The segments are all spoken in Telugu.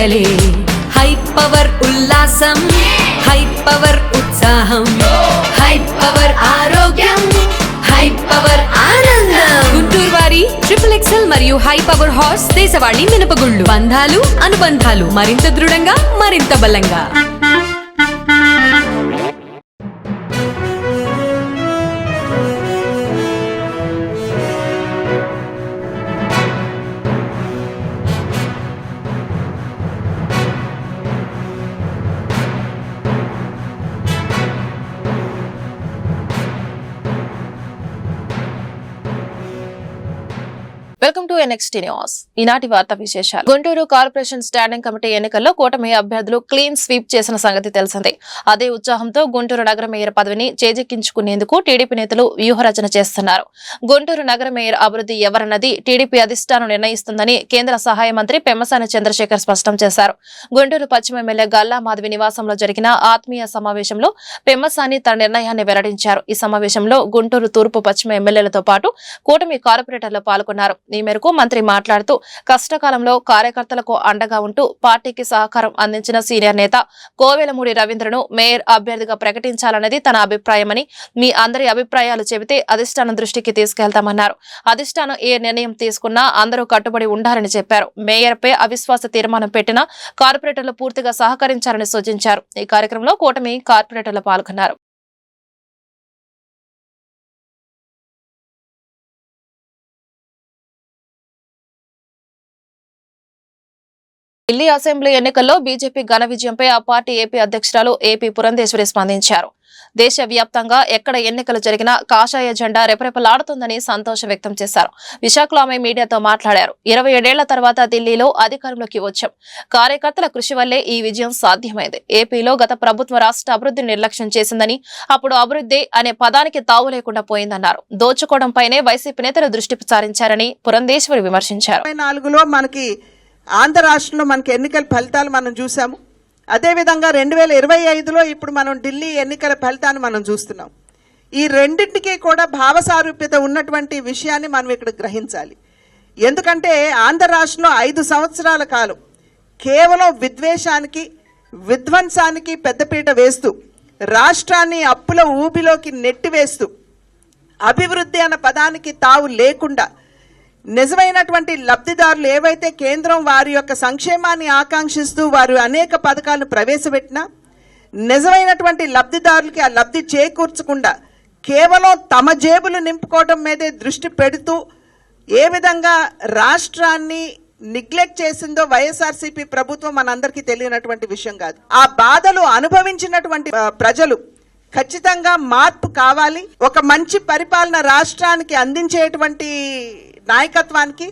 పండగలే హై పవర్ ఉల్లాసం హై పవర్ ఉత్సాహం హై పవర్ ఆరోగ్యం హై పవర్ ఆనందం. గుంటూరు వారి XXL మరియు హై పవర్ హార్స్ దేశవాళీ మినపగుళ్ళు. బంధాలు అనుబంధాలు మరింత దృఢంగా మరింత బలంగా. Welcome to NXT news. ఈనాటి వార్తా విశేషాలు. గుంటూరు కార్పొరేషన్ స్టాండింగ్ కమిటీ ఎన్నికల్లో కూటమి అభ్యర్థులు క్లీన్ స్వీప్ చేసిన సంగతి తెలిసిందే. అదే ఉత్సాహంతో గుంటూరు నగర మేయర్ పదవిని చేజెక్కించుకునేందుకు టీడీపీ నేతలు వ్యూహరచన చేస్తున్నారు. గుంటూరు నగర మేయర్ అభివృద్ధి ఎవరన్నది టీడీపీ అధిష్టానం నిర్ణయిస్తుందని కేంద్ర సహాయ మంత్రి పెమ్మసాని చంద్రశేఖర్ స్పష్టం చేశారు. గుంటూరు పశ్చిమ ఎమ్మెల్యే గల్లా మాధవి నివాసంలో జరిగిన ఆత్మీయ సమావేశంలో పెమ్మసాని తన నిర్ణయాన్ని వెల్లడించారు. ఈ సమావేశంలో గుంటూరు తూర్పు పశ్చిమ ఎమ్మెల్యేలతో పాటు కూటమి కార్పొరేటర్లు పాల్గొన్నారు. ఈ మేరకు మంత్రి మాట్లాడుతూ కష్టకాలంలో కార్యకర్తలకు అండగా ఉంటూ పార్టీకి సహకారం అందించిన సీనియర్ నేత కోవెలమూడి రవీంద్రను మేయర్ అభ్యర్థిగా ప్రకటించాలన్నది తన అభిప్రాయమని, మీ అందరి అభిప్రాయాలు చెబితే అధిష్టానం దృష్టికి తీసుకెళ్తామన్నారు. అధిష్టానం ఏ నిర్ణయం తీసుకున్నా అందరూ కట్టుబడి ఉండాలని చెప్పారు. మేయర్పై అవిశ్వాస తీర్మానం పెట్టిన కార్పొరేటర్లు పూర్తిగా సహకరించాలని సూచించారు. ఈ కార్యక్రమంలో కూటమి కార్పొరేటర్లు పాల్గొన్నారు. ఢిల్లీ అసెంబ్లీ ఎన్నికల్లో బీజేపీ ఘన విజయంపై ఆ పార్టీ ఏపీ అధ్యక్షురాలు ఏపీ పురంధేశ్వరి స్పందించారు. దేశవ్యాప్తంగా ఎక్కడ ఎన్నికలు జరిగినా కాషాయ జెండా రెపరెపలాడుతుందని సంతోషం వ్యక్తం చేశారు. విశాఖలో ఆమె మీడియాతో మాట్లాడారు. 27 ఏళ్ల తర్వాత ఢిల్లీలో అధికారంలోకి వచ్చాం. కార్యకర్తల కృషి వల్లే ఈ విజయం సాధ్యమైంది. ఏపీలో గత ప్రభుత్వం రాష్ట్ర అభివృద్ధిని నిర్లక్ష్యం చేసిందని, అప్పుడు అభివృద్ధి అనే పదానికి తావు లేకుండా పోయిందన్నారు. దోచుకోవడంపైనే వైసీపీ నేతలు దృష్టి సారించారని పురంధేశ్వరి విమర్శించారు. ఆంధ్ర రాష్ట్రంలో మనకి ఎన్నికల ఫలితాలు మనం చూసాము. అదేవిధంగా 2025లో ఇప్పుడు మనం ఢిల్లీ ఎన్నికల ఫలితాన్ని మనం చూస్తున్నాం. ఈ రెండింటికి కూడా భావసారూప్యత ఉన్నటువంటి విషయాన్ని మనం ఇక్కడ గ్రహించాలి. ఎందుకంటే ఆంధ్ర రాష్ట్రంలో 5 సంవత్సరాల కాలం కేవలం విద్వేషానికి, విధ్వంసానికి పెద్దపీట వేస్తూ, రాష్ట్రాన్ని అప్పుల ఊబిలోకి నెట్టివేస్తూ, అభివృద్ధి అన్న పదానికి తావు లేకుండా నిజమైనటువంటి లబ్ధిదారులు ఏవైతే కేంద్రం వారి యొక్క సంక్షేమాన్ని ఆకాంక్షిస్తూ వారు అనేక పథకాలను ప్రవేశపెట్టినా నిజమైనటువంటి లబ్ధిదారులకి ఆ లబ్ధి చేకూర్చకుండా కేవలం తమ జేబులు నింపుకోవడం మీదే దృష్టి పెడుతూ ఏ విధంగా రాష్ట్రాన్ని నెగ్లెక్ట్ చేసిందో వైఎస్ఆర్సీపీ ప్రభుత్వం మనందరికీ తెలియనటువంటి విషయం కాదు. ఆ బాధలు అనుభవించినటువంటి ప్రజలు ఖచ్చితంగా మార్పు కావాలి. ఒక మంచి పరిపాలన రాష్ట్రానికి అందించేటువంటి నాయకత్వానికి,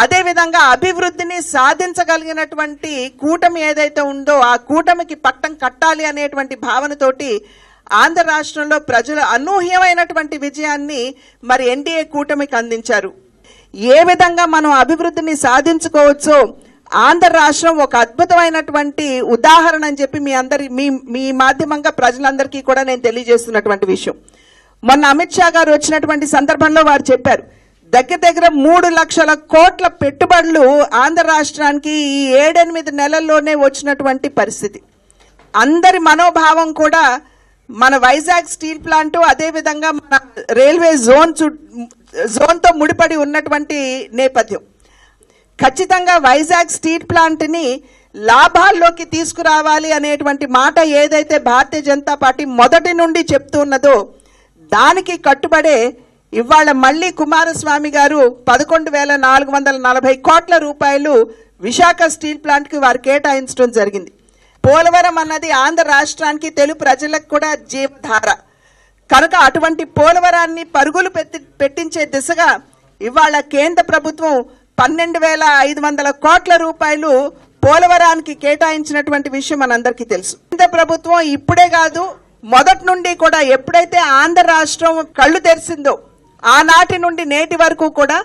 అదేవిధంగా అభివృద్ధిని సాధించగలిగినటువంటి కూటమి ఏదైతే ఉందో ఆ కూటమికి పట్టం కట్టాలి అనేటువంటి భావనతోటి ఆంధ్ర రాష్ట్రంలో ప్రజలు అనూహ్యమైనటువంటి విజయాన్ని మరి ఎన్డీఏ కూటమికి అందించారు. ఏ విధంగా మనం అభివృద్ధిని సాధించుకోవచ్చో ఆంధ్ర రాష్ట్రం ఒక అద్భుతమైనటువంటి ఉదాహరణ అని చెప్పి మీ మాధ్యమంగా ప్రజలందరికీ కూడా నేను తెలియజేస్తున్నటువంటి విషయం. మొన్న అమిత్ షా గారు వచ్చినటువంటి సందర్భంలో వారు చెప్పారు, దగ్గర 3 లక్షల కోట్ల పెట్టుబడులు ఆంధ్ర రాష్ట్రానికి ఈ 7-8 నెలల్లోనే వచ్చినటువంటి పరిస్థితి. అందరి మనోభావం కూడా మన వైజాగ్ స్టీల్ ప్లాంట్, అదేవిధంగా మన రైల్వే జోన్తో ముడిపడి ఉన్నటువంటి నేపథ్యం. ఖచ్చితంగా వైజాగ్ స్టీల్ ప్లాంట్ని లాభాల్లోకి తీసుకురావాలి అనేటువంటి మాట ఏదైతే భారతీయ జనతా పార్టీ మొదటి నుండి చెప్తున్నదో దానికి కట్టుబడే ఇవాళ మళ్ళీ కుమారస్వామి గారు 11,440 కోట్ల రూపాయలు విశాఖ స్టీల్ ప్లాంట్కి వారు కేటాయించడం జరిగింది. పోలవరం అన్నది ఆంధ్ర రాష్ట్రానికి, తెలుగు ప్రజలకు కూడా జీవధార కనుక అటువంటి పోలవరాన్ని పరుగులు పెట్టించే దిశగా ఇవాళ కేంద్ర ప్రభుత్వం 12,500 కోట్ల రూపాయలు పోలవరానికి కేటాయించినటువంటి విషయం మనందరికీ తెలుసు. కేంద్ర ప్రభుత్వం ఇప్పుడే కాదు, మొదటి నుండి కూడా ఎప్పుడైతే ఆంధ్ర రాష్ట్రం కళ్ళు తెరిచిందో ఆనాటి నుండి నేటి వరకు కూడా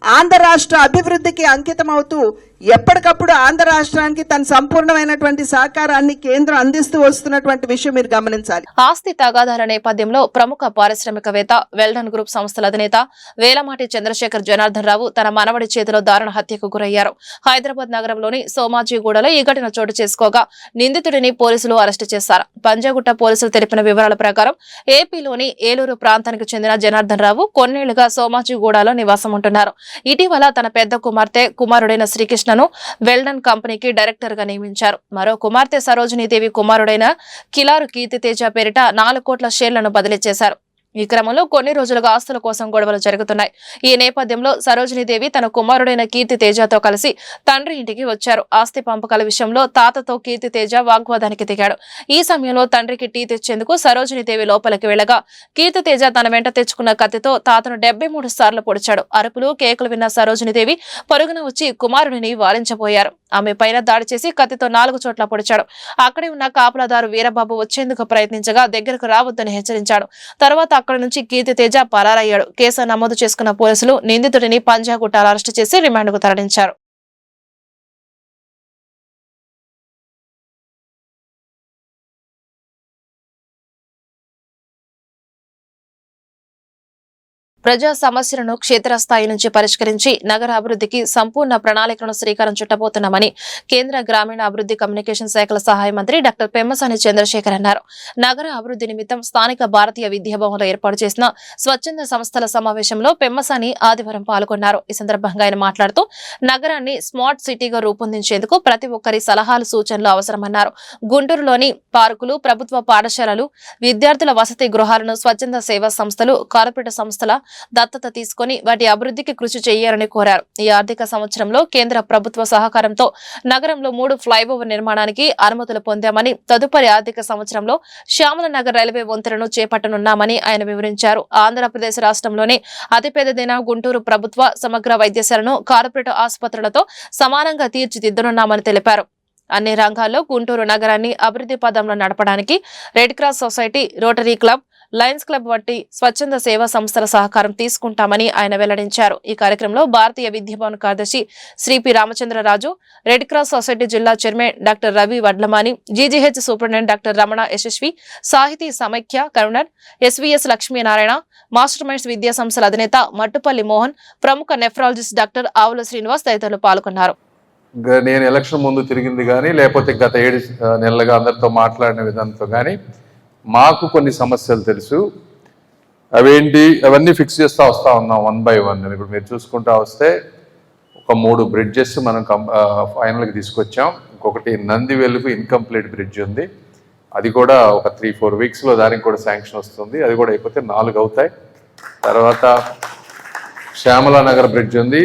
ఆంధ్ర రాష్ట్ర అభివృద్ధికి అంకితమవుతూ ఎప్పటికప్పుడు ఆంధ్ర రాష్ట్రానికి తన సంపూర్ణమైనటువంటి సహకారాన్ని కేంద్రం అందిస్తూ వస్తున్నటువంటి విషయం మీరు గమనించాలి. ఆస్తి తగాదాల నేపథ్యంలో ప్రముఖ పారిశ్రామికవేత్త వెల్డన్ గ్రూప్ సంస్థల అధినేత వేలమాటి చంద్రశేఖర్ జనార్దన్ రావు తన మనవడి చేతిలో దారుణ హత్యకు గురయ్యారు. హైదరాబాద్ నగరంలోని సోమాజిగూడలో ఈ ఘటన చోటు చేసుకోగా నిందితుడిని పోలీసులు అరెస్టు చేశారు. పంజాగుట్ట పోలీసులు తెలిపిన వివరాల ప్రకారం ఏపీలోని ఏలూరు ప్రాంతానికి చెందిన జనార్దన్ రావు కొన్నేళ్లుగా సోమాజిగూడలో నివాసం ఉంటున్నారు. ఇటీవల తన పెద్ద కుమారుడైన శ్రీకృష్ణ వెల్డన్ కంపెనీకి డైరెక్టర్ గా నియమించారు. మరో కుమార్తె సరోజినీదేవి కుమారుడైన కిలారు కీర్తితేజ పేరిట 4 కోట్ల షేర్లను బదిలీ చేశారు. ఈ క్రమంలో కొన్ని రోజులుగా ఆస్తుల కోసం గొడవలు జరుగుతున్నాయి. ఈ నేపథ్యంలో సరోజినీదేవి తన కుమారుడైన కీర్తితేజతో కలిసి తండ్రి ఇంటికి వచ్చారు. ఆస్తి పంపకాల విషయంలో తాతతో కీర్తితేజ వాగ్వాదానికి దిగాడు. ఈ సమయంలో తండ్రికి టీ తెచ్చేందుకు సరోజినీదేవి లోపలికి వెళ్లగా కీర్తితేజ తన వెంట తెచ్చుకున్న కత్తితో తాతను 73 సార్లు పొడిచాడు. అరుపులు కేకలు విన్న సరోజినీదేవి పరుగున వచ్చి కుమారుడిని వారించబోయారు. ఆమె పైన దాడి చేసి కత్తితో 4 చోట్ల పొడిచాడు. అక్కడే ఉన్న కాపలాదారు వీరబాబు వచ్చేందుకు ప్రయత్నించగా దగ్గరకు రావద్దని హెచ్చరించాడు. తర్వాత అక్కడి నుంచి కీర్తితేజ పరారయ్యాడు. కేసు నమోదు చేసుకున్న పోలీసులు నిందితుడిని పంజాగుట్టాలో అరెస్టు చేసి రిమాండ్కు తరలించారు. ప్రజా సమస్యలను క్షేత్రస్థాయి నుంచి పరిష్కరించి నగర అభివృద్ధికి సంపూర్ణ ప్రణాళికలను శ్రీకారం చుట్టబోతున్నామని కేంద్ర గ్రామీణ అభివృద్ధి కమ్యూనికేషన్ శాఖల సహాయ మంత్రి డాక్టర్ పెమ్మసాని చంద్రశేఖర్ అన్నారు. నగర అభివృద్ధి నిమిత్తం స్థానిక భారతీయ విద్యాభవన్లో ఏర్పాటు చేసిన స్వచ్ఛంద సంస్థల సమావేశంలో పెమ్మసాని ఆదివారం పాల్గొన్నారు. ఈ సందర్భంగా ఆయన మాట్లాడుతూ నగరాన్ని స్మార్ట్ సిటీగా రూపొందించేందుకు ప్రతి ఒక్కరి సలహాలు సూచనలు అవసరమన్నారు. గుంటూరులోని పార్కులు, ప్రభుత్వ పాఠశాలలు, విద్యార్థుల వసతి గృహాలను స్వచ్ఛంద సేవా సంస్థలు, కార్పొరేట్ సంస్థల దత్తత తీసుకుని వాటి అభివృద్ధికి కృషి చేయాలని కోరారు. ఈ ఆర్థిక సంవత్సరంలో కేంద్ర ప్రభుత్వ సహకారంతో నగరంలో 3 ఫ్లైఓవర్ నిర్మాణానికి అనుమతులు పొందామని, తదుపరి ఆర్థిక సంవత్సరంలో శ్యామల నగర్ రైల్వే వంతెనను చేపట్టనున్నామని ఆయన వివరించారు. ఆంధ్రప్రదేశ్ రాష్ట్రంలోనే అతిపెద్దదైన గుంటూరు ప్రభుత్వ సమగ్ర వైద్యశాలను కార్పొరేట్ ఆసుపత్రులతో సమానంగా తీర్చిదిద్దనున్నామని తెలిపారు. అన్ని రంగాల్లో గుంటూరు నగరాన్ని అభివృద్ధి పదంలో నడపడానికి red Cross society, rotary club, Lions club వంటి స్వచ్ఛంద సేవా సంస్థల సహకారం తీసుకుంటామని ఆయన వెల్లడించారు. ఈ కార్యక్రమంలో భారతీయ విద్యాభవన్ కార్యదర్శి Shri P Ramachandraraju, Red Cross Society జిల్లా chairman doctor Ravi Vadlamani, GGH superintendent doctor Ramana Yashaswi, Sahiti Samaikya Karunar, SVS Lakshminarayana, Master Minds విద్యా సంస్థల అధినేత మట్టుపల్లి మోహన్, ప్రముఖ నెఫ్రాలజిస్ట్ డాక్టర్ ఆవుల శ్రీనివాస్ తదితరులు పాల్గొన్నారు. నేను ఎలక్షన్ ముందు తిరిగింది కానీ, లేకపోతే గత 7 నెలలుగా అందరితో మాట్లాడిన విధానంతో కానీ మాకు కొన్ని సమస్యలు తెలుసు. అవన్నీ ఫిక్స్ చేస్తూ వస్తూ ఉన్నాం 1 by 1. ఇప్పుడు మీరు చూసుకుంటా వస్తే ఒక 3 బ్రిడ్జెస్ మనం ఫైనల్కి తీసుకొచ్చాం. ఇంకొకటి నందివెలుగు ఇన్కంప్లీట్ బ్రిడ్జ్ ఉంది, అది కూడా ఒక 3-4 వీక్స్లో దానికి కూడా శాంక్షన్ వస్తుంది. అది కూడా అయిపోతే 4 అవుతాయి. తర్వాత శ్యామలా నగర్ బ్రిడ్జ్ ఉంది.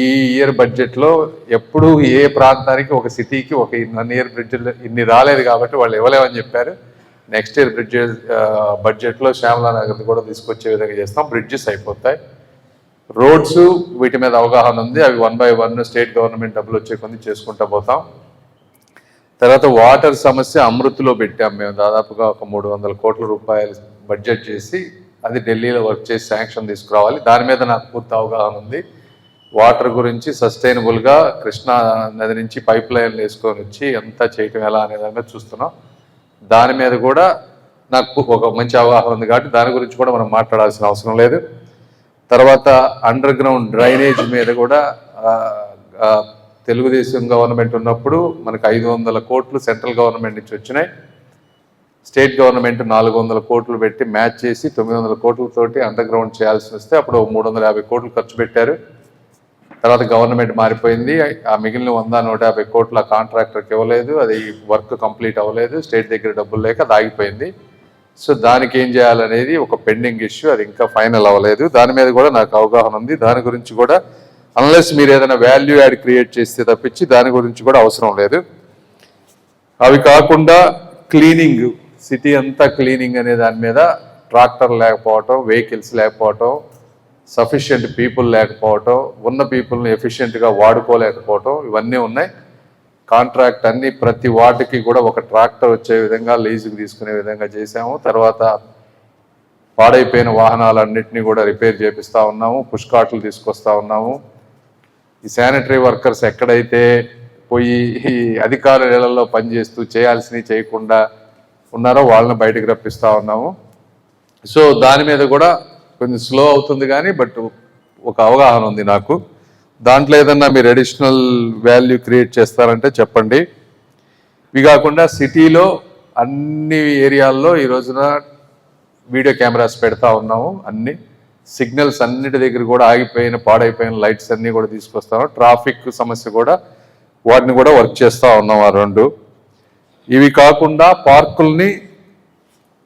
ఈ ఇయర్ బడ్జెట్లో ఎప్పుడు ఏ ప్రాంతానికి ఒక సిటీకి ఒక 1 ఇయర్ బ్రిడ్జ్ ఇన్ని రాలేదు కాబట్టి వాళ్ళు ఇవ్వలేమని చెప్పారు. నెక్స్ట్ ఇయర్ బడ్జెట్లో శ్యామలా నగర్ని కూడా తీసుకొచ్చే విధంగా చేస్తాం. బ్రిడ్జెస్ అయిపోతాయి. రోడ్స్ వీటి మీద అవగాహన ఉంది, అవి 1 by 1 స్టేట్ గవర్నమెంట్ డబ్బులు వచ్చే కొంది చేసుకుంటూ పోతాం. తర్వాత వాటర్ సమస్య అమృత్లో పెట్టాం మేము. దాదాపుగా ఒక 300 కోట్ల రూపాయలు బడ్జెట్ చేసి అది ఢిల్లీలో వర్క్ చేసి శాంక్షన్ తీసుకురావాలి. దాని మీద నాకు పూర్తి అవగాహన ఉంది. వాటర్ గురించి సస్టైనబుల్గా కృష్ణా నది నుంచి పైప్ లైన్లు వేసుకొని వచ్చి ఎంత చేయటం ఎలా అనే దాని మీద చూస్తున్నాం. దాని మీద కూడా నాకు ఒక మంచి అవగాహన ఉంది కాబట్టి దాని గురించి కూడా మనం మాట్లాడాల్సిన అవసరం లేదు. తర్వాత అండర్ గ్రౌండ్ డ్రైనేజ్ మీద కూడా తెలుగుదేశం గవర్నమెంట్ ఉన్నప్పుడు మనకు 500 కోట్లు సెంట్రల్ గవర్నమెంట్ నుంచి వచ్చినాయి. స్టేట్ గవర్నమెంట్ 400 కోట్లు పెట్టి మ్యాచ్ చేసి 900 కోట్లతోటి అండర్ గ్రౌండ్ చేయాల్సి వస్తే అప్పుడు 350 కోట్లు ఖర్చు పెట్టారు. తర్వాత గవర్నమెంట్ మారిపోయింది. ఆ మిగిలిన 100-150 కోట్ల కాంట్రాక్టర్కి ఇవ్వలేదు, అది వర్క్ కంప్లీట్ అవ్వలేదు, స్టేట్ దగ్గర డబ్బులు లేక అది ఆగిపోయింది. సో దానికి ఏం చేయాలనేది ఒక పెండింగ్ ఇష్యూ, అది ఇంకా ఫైనల్ అవ్వలేదు. దాని మీద కూడా నాకు అవగాహన ఉంది. దాని గురించి కూడా అన్లెస్ మీరు ఏదైనా వాల్యూ యాడ్ క్రియేట్ చేస్తే తప్పించి దాని గురించి కూడా అవసరం లేదు. అవి కాకుండా క్లీనింగ్, సిటీ అంతా క్లీనింగ్ అనే దాని మీద ట్రాక్టర్ లేకపోవటం, వెహికల్స్ లేకపోవటం, సఫిషియెంట్ పీపుల్ లేకపోవటం, ఉన్న పీపుల్ని ఎఫిషియెంట్గా వాడుకోలేకపోవటం, ఇవన్నీ ఉన్నాయి. కాంట్రాక్ట్ అన్ని ప్రతి వాటికి కూడా ఒక ట్రాక్టర్ వచ్చే విధంగా లీజుకి తీసుకునే విధంగా చేసాము. తర్వాత పాడైపోయిన వాహనాలన్నింటినీ కూడా రిపేర్ చేపిస్తూ ఉన్నాము, పుష్ కార్ట్లు తీసుకొస్తూ ఉన్నాము. ఈ శానిటరీ వర్కర్స్ ఎక్కడైతే పోయి ఈ అధికారుల ఇళ్లలో పనిచేస్తూ చేయాల్సినవి చేయకుండా ఉన్నారో వాళ్ళని బయటకు రప్పిస్తూ ఉన్నాము. సో దాని మీద కూడా కొంచెం స్లో అవుతుంది కానీ బట్ ఒక అవగాహన ఉంది నాకు. దాంట్లో ఏదన్నా మీరు అడిషనల్ వాల్యూ క్రియేట్ చేస్తారంటే చెప్పండి. ఇవి కాకుండా సిటీలో అన్ని ఏరియాల్లో ఈ రోజున వీడియో కెమెరాస్ పెడతా ఉన్నాము. అన్ని సిగ్నల్స్ అన్నిటి దగ్గర కూడా ఆగిపోయిన పాడైపోయిన లైట్స్ అన్నీ కూడా తీసుకొస్తాము. ట్రాఫిక్ సమస్య కూడా వాటిని కూడా వర్క్ చేస్తూ ఉన్నాం. ఆ రెండు ఇవి కాకుండా పార్కుల్ని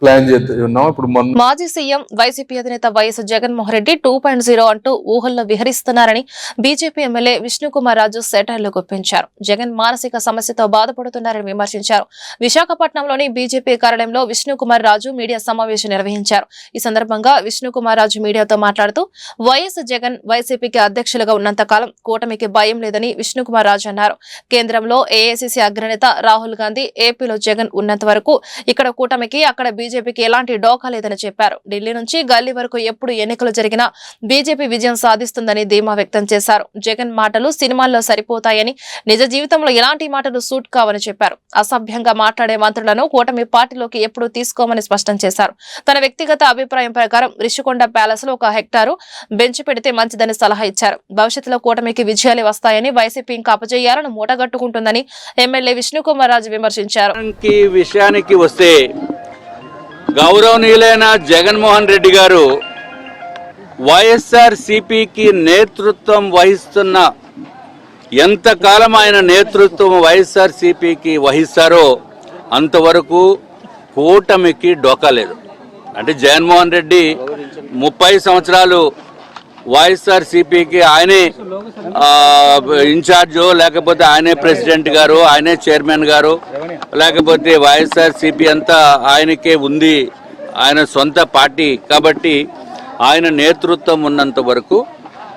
ప్లాన్ చేస్తున్నాం. ఇప్పుడు మాజీ సీఎం వైసీపీ అధినేత వైఎస్ జగన్మోహన్ రెడ్డి 2.0 అంటూ ఊహల్లో విహరిస్తున్నారని బీజేపీ ఎమ్మెల్యే విష్ణుకుమార్ రాజు సెటైర్లు గుప్పించారు. జగన్ మానసిక సమస్యతో బాధపడుతున్నారని విమర్శించారు. విశాఖపట్నంలోని బీజేపీ కార్యాలయంలో విష్ణుకుమార్ రాజు మీడియా సమావేశం నిర్వహించారు. ఈ సందర్భంగా విష్ణుకుమార్ రాజు మీడియాతో మాట్లాడుతూ వైఎస్ జగన్ వైసీపీకి అధ్యక్షులుగా ఉన్నంత కాలం కూటమికి భయం లేదని విష్ణుకుమార్ రాజు అన్నారు. కేంద్రంలో ఏఐసీసీ అగ్రనేత రాహుల్ గాంధీ, ఏపీలో జగన్ ఉన్నంత వరకు ఇక్కడ కూటమికి, అక్కడ బీజేపీకి ఎలాంటి డోకా లేదని చెప్పారు. ఢిల్లీ నుంచి గల్లీ వరకు ఎప్పుడు ఎన్నికలు జరిగినా బీజేపీ విజయం సాధిస్తుందని ధీమా వ్యక్తం చేశారు. జగన్ మాటలు సినిమాల్లో సరిపోతాయని, నిజ జీవితంలో ఎలాంటి మాటలు సూట్ కావని చెప్పారు. అసభ్యంగా మాట్లాడే మంత్రులను కూటమి పార్టీలోకి ఎప్పుడూ తీసుకోమని స్పష్టం చేశారు. తన వ్యక్తిగత అభిప్రాయం ప్రకారం రిషికొండ ప్యాలెస్ లో 1 హెక్టారు బెంచ్ పెడితే మంచిదని సలహా ఇచ్చారు. భవిష్యత్తులో కూటమికి విజయాలు వస్తాయని, వైసీపీ ఇంకా అపజయాలను మూటగట్టుకుంటుందని ఎమ్మెల్యే విష్ణుకుమార్ రాజు విమర్శించారు. విషయానికి వస్తే గౌరవనీయులైన జగన్మోహన్ రెడ్డి గారు వైఎస్ఆర్ సిపికి నేతృత్వం వహిస్తున్న, ఎంతకాలం ఆయన నేతృత్వం వైఎస్ఆర్ సిపికి వహిస్తారో అంతవరకు కూటమికి డోకా లేదు. అంటే జగన్మోహన్ రెడ్డి 30 సంవత్సరాలు వైఎస్ఆర్ సిపికి ఆయనే ఇన్ఛార్జో, లేకపోతే ఆయనే ప్రెసిడెంట్ గారు, ఆయనే చైర్మన్ గారు, లేకపోతే వైఎస్ఆర్ సిపి అంతా ఆయనకే ఉంది, ఆయన సొంత పార్టీ కాబట్టి ఆయన నేతృత్వం ఉన్నంత వరకు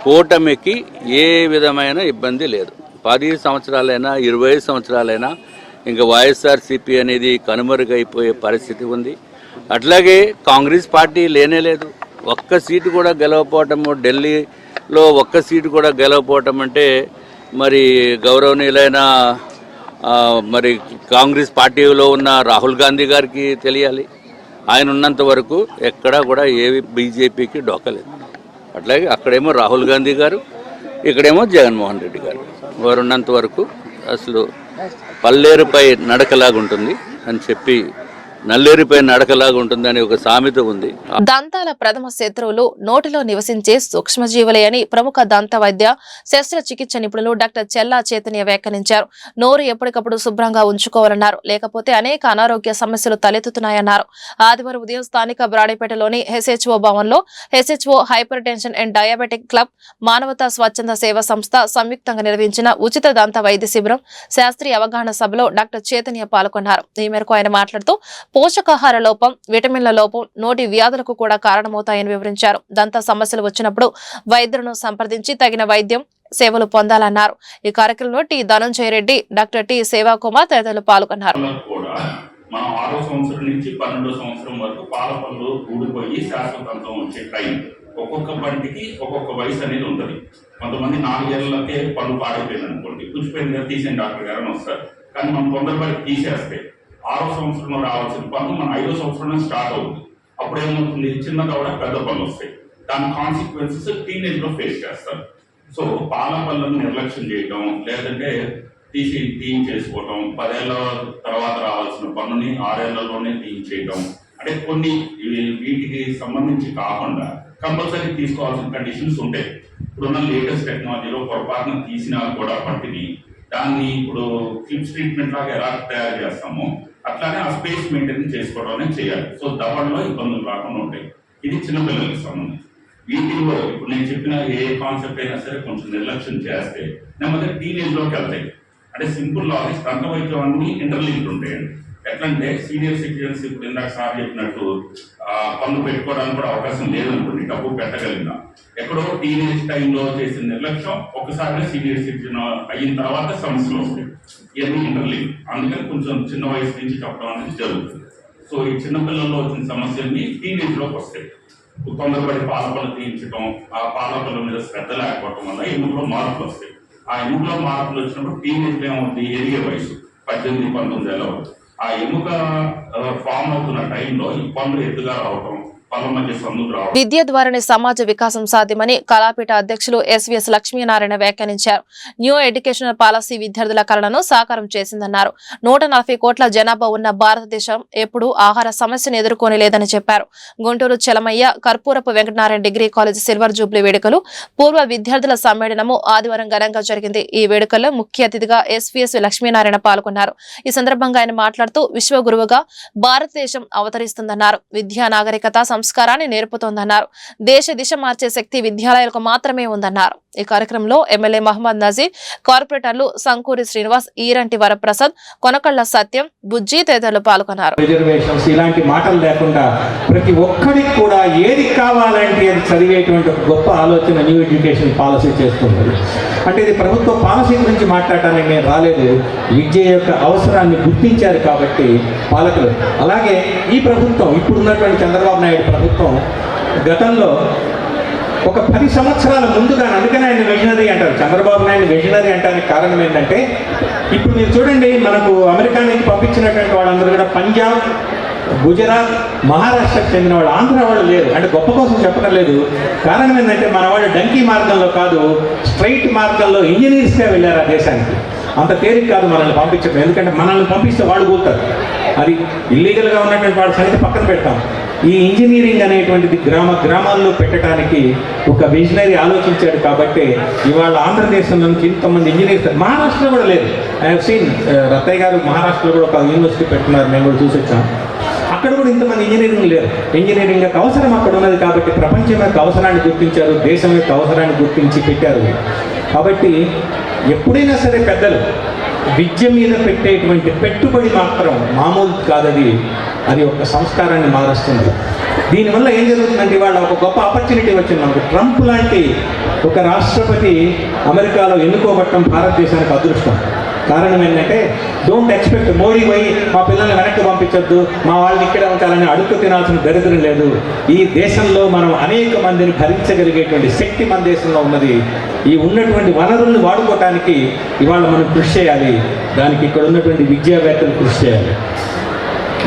కూటమికి ఏ విధమైన ఇబ్బంది లేదు. 10 సంవత్సరాలైనా 20 సంవత్సరాలైనా ఇంకా వైఎస్ఆర్ సిపి అనేది కనుమరుగైపోయే పరిస్థితి ఉంది. అట్లాగే కాంగ్రెస్ పార్టీ లేనే లేదు. ఒక్క సీటు కూడా గెలవపోవటము, ఢిల్లీలో ఒక్క సీటు కూడా గెలవపోవటం అంటే మరి గౌరవనీయులైన మరి కాంగ్రెస్ పార్టీలో ఉన్న రాహుల్ గాంధీ గారికి తెలియాలి. ఆయన ఉన్నంత వరకు ఎక్కడా కూడా ఏవి బీజేపీకి డోకలేదు. అట్లాగే అక్కడేమో రాహుల్ గాంధీ గారు, ఇక్కడేమో జగన్మోహన్ రెడ్డి గారు. వారు ఉన్నంత వరకు అసలు పల్లేరుపై నడకలాగుంటుంది అని చెప్పి, నల్లేరుపై నడకలాగా ఉంటుందని ఒక సామెత ఉంది. దంతాల ప్రథమ శత్రువులు నోటిలో నివసించే సూక్ష్మజీవులే అని ప్రముఖ దంత వైద్య శస్త్రచికిత్స నిపుణులు డాక్టర్ చెల్లా చైతన్య వ్యాఖ్యానించారు. నోరు ఎప్పటికప్పుడు శుభ్రంగా ఉంచుకోవాలన్నారు. లేకపోతే అనేక అనారోగ్య సమస్యలు తలెత్తుతున్నాయన్నారు. ఆదివారం ఉదయం స్థానిక బ్రాడీపేటలోని హెచ్హెచ్ఓ భవన్లో HHO hypertension and diabetic club, మానవతా స్వచ్ఛంద సేవా సంస్థ సంయుక్తంగా నిర్వహించిన ఉచిత దంత వైద్య శిబిరం, శాస్త్రీయ అవగాహన సభలో డాక్టర్ చైతన్య పాల్గొన్నారు. ఈ మేరకు ఆయన మాట్లాడుతూ పోషకాహార లోపం, విటమిన్ల లోపం నోటి వ్యాధులకు కూడా కారణమవుతాయని వివరించారు. దంత సమస్యలు వచ్చినప్పుడు వైద్యులను సంప్రదించి తగిన వైద్యం సేవలు పొందాలన్నారు. ఈ కార్యక్రమంలో T Dhananjaya Reddy, doctor T Seva Kumar తదితరులు పాల్గొన్నారు. మనం 6వ సంవత్సరం నుంచి 12వ సంవత్సరం వరకు పాల పళ్ళు ఊడిపోయి శాశ్వతంతం వచ్చే టైం. ఒక్కొక్క పంటికి ఒక్కొక్క వయసు అనేది ఉంటుంది. కొంతమంది 4 ఏళ్లకే పళ్ళు పాడైపోయింది అనుకోండి, పుచ్చిపోయింది తీసేయండి డాక్టర్ గారు అని వస్తారు. కానీ మనం తొందరపడి తీసేస్తే 6వ సంవత్సరంలో రావాల్సిన పనులు మన 5వ సంవత్సరంలో స్టార్ట్ అవుతుంది. అప్పుడు ఏమవుతుంది, చిన్నగా కూడా పెద్ద పనులు వస్తాయి. దాని కాన్సిక్వెన్సెస్ టీనేజ్ లో ఫేస్ చేస్తారు. సో పాల పళ్ళను నిర్లక్ష్యం చేయటం, లేదంటే తీయించేసుకోవటం, 10 ఏళ్ల తర్వాత రావాల్సిన పనుని 6 ఏళ్లలోనే తీయించేయటం, అంటే కొన్ని వీటికి సంబంధించి కాకుండా కంపల్సరీ తీసుకోవాల్సిన కండిషన్స్ ఉంటాయి. ఇప్పుడున్న లేటెస్ట్ టెక్నాలజీలో పొరపాటున తీసినా కూడా పంటిని, దాన్ని ఇప్పుడు క్లిప్స్ ట్రీట్మెంట్ లాగా ఎలా తయారు చేస్తామో అట్లానే ఆ స్పేస్ మెయింటైన్ చేసుకోవడం అనేది చేయాలి. సో దవడలో ఇబ్బందులు రాకుండా ఉంటాయి. ఇది చిన్నపిల్లలకి సంబంధించి. వీటిలో ఇప్పుడు నేను చెప్పిన ఏ కాన్సెప్ట్ అయినా సరే కొంచెం నిర్లక్ష్యం చేస్తే నెమ్మదిగా టీనేజ్ లోకి వెళ్తాయి. అంటే సింపుల్ లాజిక్, దంత వైద్యం అన్ని ఇంటర్లింక్డ్ ఉంటాయండి. ఎట్లంటే సీనియర్ సిటిజన్స్ ఇప్పుడు ఇందాక సార్ చెప్పినట్టు పనులు పెట్టుకోవడానికి కూడా అవకాశం లేదనుకోండి, డబ్బు పెట్టగలిగినా, ఎక్కడో టీనేజ్ టైంలో చేసిన నిర్లక్ష్యం ఒక్కసారిగా సీనియర్ సిటిజన్ అయిన తర్వాత సమస్యలు వస్తాయి. ఇవన్నీ ఇంటర్లింక్. అందుకని కొంచెం చిన్న వయసు నుంచి చెప్పడం అనేది జరుగుతుంది. సో ఈ చిన్నపిల్లల్లో వచ్చిన సమస్యల్ని టీనేజ్ లోకి వస్తాయి. తొందరపడి పాలపళ్ళు తీయించడం, ఆ పాలపళ్ళ మీద శ్రద్ధ లేకపోవడం వల్ల ఎన్నికలో మార్పులు వస్తాయి. ఆ ఎముకలో మార్పులు వచ్చినప్పుడు టీనేజ్ ఏమవుతుంది, ఎదిగే వయసు 18-19 ఏళ్ళ వరకు ఆ ఎముక ఫామ్ అవుతున్న టైంలో ఈ పనులు ఎత్తుగా రావటం, పనుల మధ్య సందుకు రావడం. విద్య ద్వారానే సమాజ వికాసం సాధ్యమని కళాపీఠ అధ్యక్షులు ఎస్వీఎస్ లక్ష్మీనారాయణ వ్యాఖ్యానించారు. న్యూ ఎడ్యుకేషనల్ పాలసీ విద్యార్థుల కళలను సాకారం చేసిందన్నారు. 140 కోట్ల జనాభా ఉన్న భారతదేశం ఎప్పుడూ ఆహార సమస్యను ఎదుర్కొని లేదని చెప్పారు. Guntur Chelamayya Karpurapu Venkatanarayana degree college silver jubilee వేడుకలు పూర్వ విద్యార్థుల సమ్మేళనము ఆదివారం ఘనంగా జరిగింది. ఈ వేడుకల్లో ముఖ్య అతిథిగా ఎస్వీఎస్ లక్ష్మీనారాయణ పాల్గొన్నారు. ఈ సందర్భంగా ఆయన మాట్లాడుతూ విశ్వగురువుగా భారతదేశం అవతరిస్తుందన్నారు. విద్యా నాగరికత సంస్కారాన్ని నేర్పుతోందన్నారు. దేశ దిశ మార్చే శక్తి విద్యాలయాలకు మాత్రమే ఉందన్నారు. ఈ కార్యక్రమంలో ఎమ్మెల్యే మహమ్మద్ నజీర్, కార్పొరేటర్లు సంకూరి శ్రీనివాస్, ఈరంటి వరప్రసాద్, కొనకళ్ళ సత్యం, బుజ్జి తదితరులు పాల్గొన్నారు. రిజర్వేషన్స్ ఇలాంటి మాటలు లేకుండా ప్రతి ఒక్కరికి కూడా ఏది కావాలంటే అది చదివేటువంటి ఒక గొప్ప ఆలోచన న్యూ ఎడ్యుకేషన్ పాలసీ చేస్తుంది. అంటే ఇది ప్రభుత్వ పాలసీ గురించి మాట్లాడటానికి నేను రాలేదు. విద్య యొక్క అవసరాన్ని గుర్తించారు కాబట్టి పాలకులు. అలాగే ఈ ప్రభుత్వం, ఇప్పుడు ఉన్నటువంటి చంద్రబాబు నాయుడు ప్రభుత్వం గతంలో ఒక 10 సంవత్సరాల ముందుగా, అందుకనే ఆయన విజనరీ అంటారు. చంద్రబాబు నాయుడు విజనరీ అంటానికి కారణం ఏంటంటే, ఇప్పుడు మీరు చూడండి, మనకు అమెరికా నుంచి పంపించినటువంటి వాళ్ళందరూ కూడా పంజాబ్, గుజరాత్, మహారాష్ట్రకు చెందిన వాళ్ళు, ఆంధ్ర వాళ్ళు లేరు. అంటే గొప్ప కోసం చెప్పలేదు. కారణం ఏంటంటే మన వాళ్ళు డంకీ మార్గంలో కాదు, స్ట్రైట్ మార్గంలో ఇంజనీర్స్గా వెళ్ళారు ఆ దేశానికి. అంత తేలిక కాదు మనల్ని పంపించడం. ఎందుకంటే మనల్ని పంపిస్తే వాళ్ళు కూతారు. అది ఇల్లీగల్గా ఉన్నటువంటి వాళ్ళ సంగతి పక్కన పెడతాం. ఈ ఇంజనీరింగ్ అనేటువంటిది గ్రామాల్లో పెట్టడానికి ఒక విజనరీ ఆలోచించాడు. కాబట్టి ఇవాళ ఆంధ్రదేశం నుంచి ఇంతమంది ఇంజనీర్స్, మహారాష్ట్రలో కూడా లేదు. ఐ హావ్ సీన్, రత్తయ్య గారు మహారాష్ట్రలో కూడా ఒక యూనివర్సిటీ పెట్టుకున్నారు, మేము కూడా చూసి వచ్చాం. అక్కడ కూడా ఇంతమంది ఇంజనీరింగ్ లేరు. ఇంజనీరింగ్ యొక్క అవసరం అక్కడ ఉన్నది కాబట్టి ప్రపంచం యొక్క అవసరాన్ని గుర్తించారు, దేశం యొక్క అవసరాన్ని గుర్తించి పెట్టారు. కాబట్టి ఎప్పుడైనా సరే పెద్దలు విద్య మీద పెట్టేటువంటి పెట్టుబడి మాత్రం మామూలు కాదది. అది ఒక సంస్కారాన్ని మారుస్తుంది. దీనివల్ల ఏం జరుగుతుందంటే, ఇవాళ ఒక గొప్ప ఆపర్చునిటీ వచ్చింది మనకు. ట్రంప్ లాంటి ఒక రాష్ట్రపతి అమెరికాలో ఎన్నుకోబట్టడం భారతదేశానికి అదృష్టం. కారణం ఏంటంటే, డోంట్ ఎక్స్పెక్ట్ మోడీ పోయి మా పిల్లల్ని వెనక్కి పంపించొద్దు, మా వాళ్ళని ఇక్కడే ఉంచాలని అడుగు తినాల్సిన దరిద్రం లేదు. ఈ దేశంలో మనం అనేక మందిని భరించగలిగేటువంటి శక్తి మన దేశంలో ఉన్నది. ఈ ఉన్నటువంటి వనరుల్ని వాడుకోవటానికి ఇవాళ మనం కృషి చేయాలి. దానికి ఇక్కడ ఉన్నటువంటి విద్యావేత్తలు కృషి చేయాలి.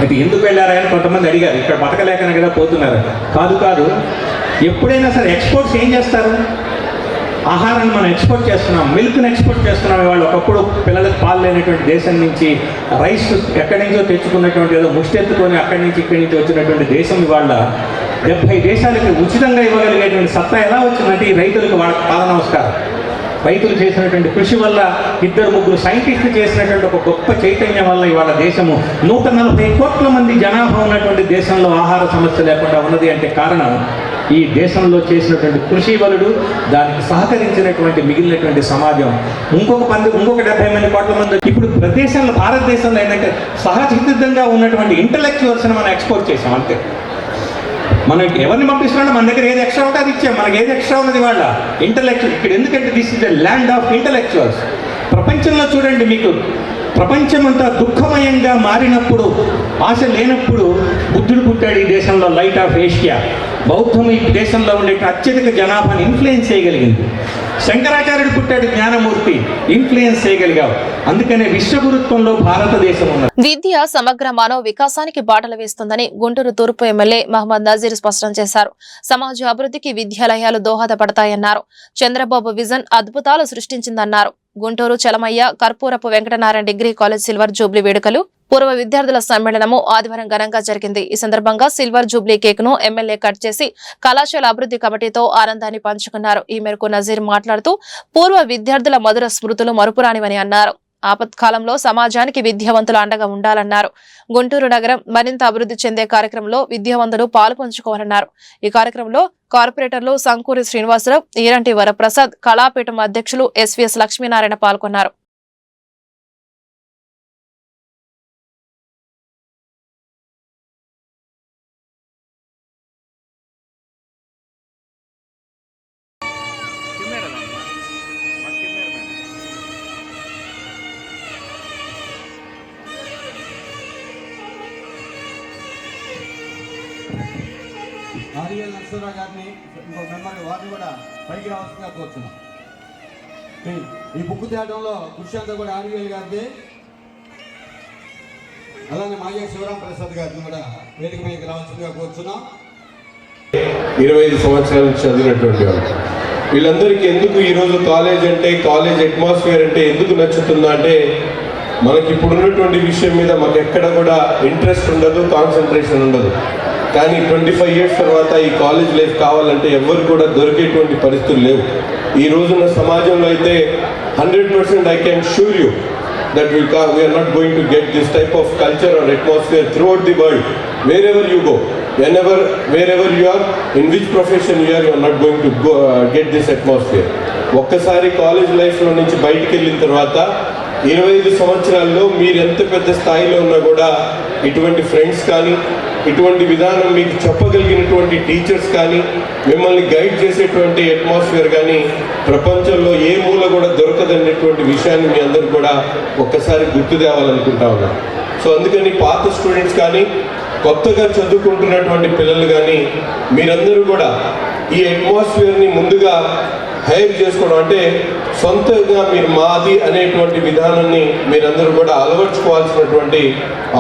అయితే ఎందుకు వెళ్ళారని కొంతమంది అడిగారు. ఇక్కడ బతకలేకనే కదా పోతున్నారు. కాదు, ఎప్పుడైనా సరే ఎక్స్పోర్ట్స్ ఏం చేస్తారు? ఆహారాన్ని మనం ఎక్స్పోర్ట్ చేస్తున్నాం, మిల్క్ని ఎక్స్పోర్ట్ చేస్తున్నాం. ఇవాళ ఒకప్పుడు పిల్లలకు పాలు లేనటువంటి దేశం నుంచి రైస్ ఎక్కడి నుంచో తెచ్చుకున్నటువంటి ఏదో ముష్టెత్తుకొని అక్కడి నుంచి ఇక్కడి నుంచి వచ్చినటువంటి దేశం ఇవాళ 70 దేశాలకి ఉచితంగా ఇవ్వగలిగేటువంటి సత్తా ఎలా వచ్చిందంటే ఈ రైతులకు వాళ్ళ పాద నమస్కారం. రైతులు చేసినటువంటి కృషి వల్ల, 2-3 సైంటిస్టులు చేసినటువంటి ఒక గొప్ప చైతన్యం వల్ల ఇవాళ దేశము 140 కోట్ల మంది జనాభా ఉన్నటువంటి దేశంలో ఆహార సమస్య లేకుండా ఉన్నది. అంటే కారణం ఈ దేశంలో చేసినటువంటి కృషి బలుడు, దానికి సహకరించినటువంటి మిగిలినటువంటి సమాజం. ఇంకొక 70 కోట్ల మంది. ఇప్పుడు ప్రదేశంలో, భారతదేశంలో ఏంటంటే సహజసిద్ధంగా ఉన్నటువంటి ఇంటలెక్చువల్స్ని మనం ఎక్స్పోర్ట్ చేసాం అంతే. మనకి ఎవరిని పంపిస్తున్నాడో మన దగ్గర ఏది ఎక్స్ట్రా ఉంటే అది ఇచ్చాం. మనకి ఏది ఎక్స్ట్రా ఉన్నది వాళ్ళ ఇంటలెక్చువల్. ఇక్కడ ఎందుకంటే this is the land of intellectuals. ప్రపంచంలో చూడండి, మీకు ప్రపంచమంతా దుఃఖమయంగా మారినప్పుడు, ఆశ లేనప్పుడు బుద్ధుడు పుట్టాడు ఈ దేశంలో, లైట్ ఆఫ్ ఏషియా. బౌద్ధం ఈ దేశంలో ఉండే అత్యధిక జనాభాని ఇన్ఫ్లుయెన్స్ చేయగలిగింది. శంకరాచార్యుడు పుట్టాడు, జ్ఞానమూర్తి, ఇన్ఫ్లుయెన్స్ చేయగలిగావు. అందుకనే విశ్వగురుత్వంలో భారతదేశం ఉన్నది. విద్య సమగ్ర మానవ వికాసానికి బాటలు వేస్తుందని గుంటూరు తూర్పు ఎమ్మెల్యే మహమ్మద్ నజీర్ స్పష్టం చేశారు. సమాజ అభివృద్ధికి విద్యాలయాలు దోహదపడతాయన్నారు. చంద్రబాబు విజన్ అద్భుతాలు సృష్టించిందన్నారు. Guntur Chalamayya Karpurapu Venkatanarayana degree college silver jubilee వేడుకలు పూర్వ విద్యార్థుల సమ్మేళనము ఆదివారం ఘనంగా జరిగింది. ఈ సందర్భంగా సిల్వర్ జూబ్లీ కేక్ ను ఎమ్మెల్యే కట్ చేసి కళాశాల అభివృద్ధి కమిటీతో ఆనందాన్ని పంచుకున్నారు. ఈ మేరకు నజీర్ మాట్లాడుతూ పూర్వ విద్యార్థుల మధుర స్మృతులు మరుపురానివని అన్నారు. ఆపత్కాలంలో సమాజానికి విద్యావంతులు అండగా ఉండాలన్నారు. గుంటూరు నగరం మరింత అభివృద్ధి చెందే కార్యక్రమంలో విద్యావంతులు పాల్పంచుకోవాలన్నారు. ఈ కార్యక్రమంలో కార్పొరేటర్లు సంకూరి శ్రీనివాసరావు, ఈరంటి వరప్రసాద్, కళాపీఠం అధ్యక్షులు ఎస్వీఎస్ లక్ష్మీనారాయణ పాల్గొన్నారు. ఆర్ఎల్ నరసింహరావు గారిని ఇంకో మెంబర్ వారిని కూడా పైకి రావాల్సిందిగా కోరుతున్నాం. ఈ బుక్ తేయడంలో కృషి అంతా కూడా ఆర్వీఎల్ గారిది. అలానే మాజీ శివరాం ప్రసాద్ గారిని కూడా వేదిక మీదకి రావాల్సిందిగా కోరుతున్నాం. 25 సంవత్సరాల నుంచి చదివినటువంటి వాళ్ళు వీళ్ళందరికీ ఎందుకు ఈరోజు కాలేజ్ అంటే, కాలేజ్ అట్మాస్ఫియర్ అంటే ఎందుకు నచ్చుతుందా అంటే, మనకి ఇప్పుడు ఉన్నటువంటి విషయం మీద మాకు ఎక్కడ కూడా ఇంట్రెస్ట్ ఉండదు, కాన్సన్ట్రేషన్ ఉండదు. కానీ 25 ఇయర్స్ తర్వాత ఈ కాలేజ్ లైఫ్ కావాలంటే ఎవరు కూడా దొరికేటువంటి పరిస్థితులు లేవు. ఈ రోజున్న సమాజంలో అయితే 100% I can assure you that we are not going to get this type of culture or atmosphere throughout the world. Wherever you go, wherever you are, in which profession you are not going to go, get this atmosphere. ఒక్కసారి కాలేజ్ లైఫ్లో నుంచి బయటికి వెళ్ళిన తర్వాత 25 సంవత్సరాల్లో మీరు ఎంత పెద్ద స్థాయిలో ఉన్నా కూడా ఇటువంటి ఫ్రెండ్స్ కానీ, ఇటువంటి విధానం మీకు చెప్పగలిగినటువంటి టీచర్స్ కానీ, మిమ్మల్ని గైడ్ చేసేటువంటి అట్మాస్ఫియర్ కానీ ప్రపంచంలో ఏ మూల కూడా దొరకదనేటువంటి విషయాన్ని మీ అందరూ కూడా ఒక్కసారి గుర్తు తేవాలనుకుంటా ఉన్నాను. సో అందుకని పాత స్టూడెంట్స్ కానీ, కొత్తగా చదువుకుంటున్నటువంటి పిల్లలు కానీ మీరందరూ కూడా ఈ అట్మాస్ఫియర్ని ముందుగా హైర్ చేసుకోవడం, అంటే సొంతంగా మీరు మాది అనేటువంటి విధానాన్ని మీరందరూ కూడా అలవర్చుకోవాల్సినటువంటి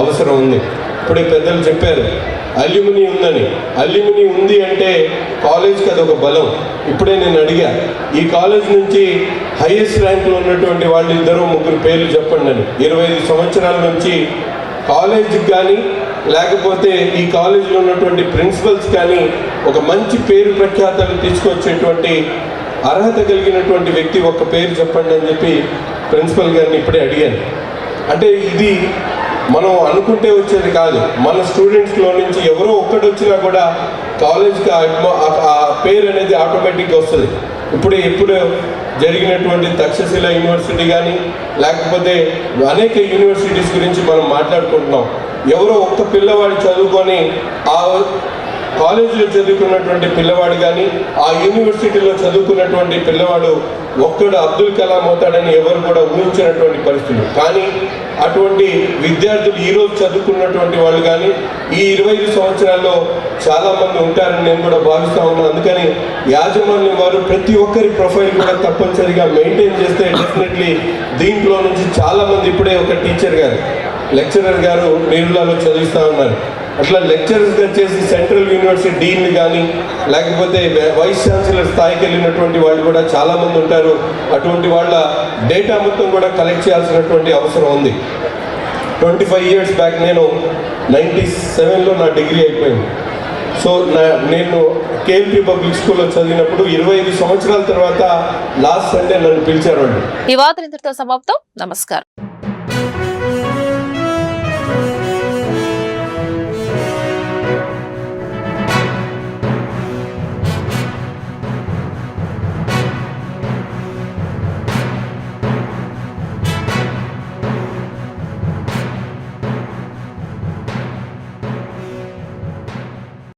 అవసరం ఉంది. ఇప్పుడే పెద్దలు చెప్పారు అల్యూమిని ఉందని. అల్యూమిని ఉంది అంటే కాలేజ్కి అదొక బలం. ఇప్పుడే నేను అడిగా, ఈ కాలేజ్ నుంచి హైయెస్ట్ ర్యాంక్లో ఉన్నటువంటి వాళ్ళు 2-3 పేర్లు చెప్పండి అని. 25 సంవత్సరాల నుంచి కాలేజ్కి కానీ, లేకపోతే ఈ కాలేజీలో ఉన్నటువంటి ప్రిన్సిపల్స్ కానీ ఒక మంచి పేరు ప్రఖ్యాతలు తీసుకొచ్చేటువంటి అర్హత కలిగినటువంటి వ్యక్తి ఒక్క పేరు చెప్పండి అని చెప్పి ప్రిన్సిపల్ గారిని ఇప్పుడే అడిగాను. అంటే ఇది మనం అనుకుంటే వచ్చేది కాదు. మన స్టూడెంట్స్లో నుంచి ఎవరో ఒక్కటి వచ్చినా కూడా కాలేజ్కి ఆ పేరు అనేది ఆటోమేటిక్గా వస్తుంది. ఎప్పుడు జరిగినటువంటి తక్షశిల యూనివర్సిటీ కానీ, లేకపోతే అనేక యూనివర్సిటీస్ గురించి మనం మాట్లాడుకుంటున్నాం. ఎవరో ఒక్క పిల్లవాడు చదువుకొని ఆ కాలేజీలో చదువుకున్నటువంటి పిల్లవాడు కానీ, ఆ యూనివర్సిటీలో చదువుకున్నటువంటి పిల్లవాడు ఒక్కడు అబ్దుల్ కలాం అవుతాడని ఎవరు కూడా ఊహించినటువంటి పరిస్థితులు. కానీ అటువంటి విద్యార్థులు ఈరోజు చదువుకున్నటువంటి వాళ్ళు కానీ ఈ 25 సంవత్సరాల్లో చాలామంది ఉంటారని నేను కూడా భావిస్తూ ఉన్నాను. అందుకని యాజమాన్యం వారు ప్రతి ఒక్కరి ప్రొఫైల్ కూడా తప్పనిసరిగా మెయింటైన్ చేస్తే డెఫినెట్లీ దీంట్లో నుంచి చాలామంది, ఇప్పుడే ఒక టీచర్ గారు, లెక్చరర్ గారు నిర్మలాలో చదివిస్తూ ఉన్నారు. అట్లా లెక్చరర్స్గా చేసి సెంట్రల్ యూనివర్సిటీ డీన్లు కానీ, లేకపోతే వైస్ ఛాన్సలర్ స్థాయికి వెళ్ళినటువంటి వాళ్ళు కూడా చాలామంది ఉంటారు. అటువంటి వాళ్ళ డేటా మొత్తం కూడా కలెక్ట్ చేయాల్సినటువంటి అవసరం ఉంది. 25 ఇయర్స్ బ్యాక్ నేను 97లో నా డిగ్రీ అయిపోయింది. సో నేను కేఎల్పి పబ్లిక్ స్కూల్లో చదివినప్పుడు 25 సంవత్సరాల తర్వాత లాస్ట్ సండే నన్ను పిలిచారు వాళ్ళు. ఈ వార్తలు ఇంతటితో సమాప్తం. నమస్కారం.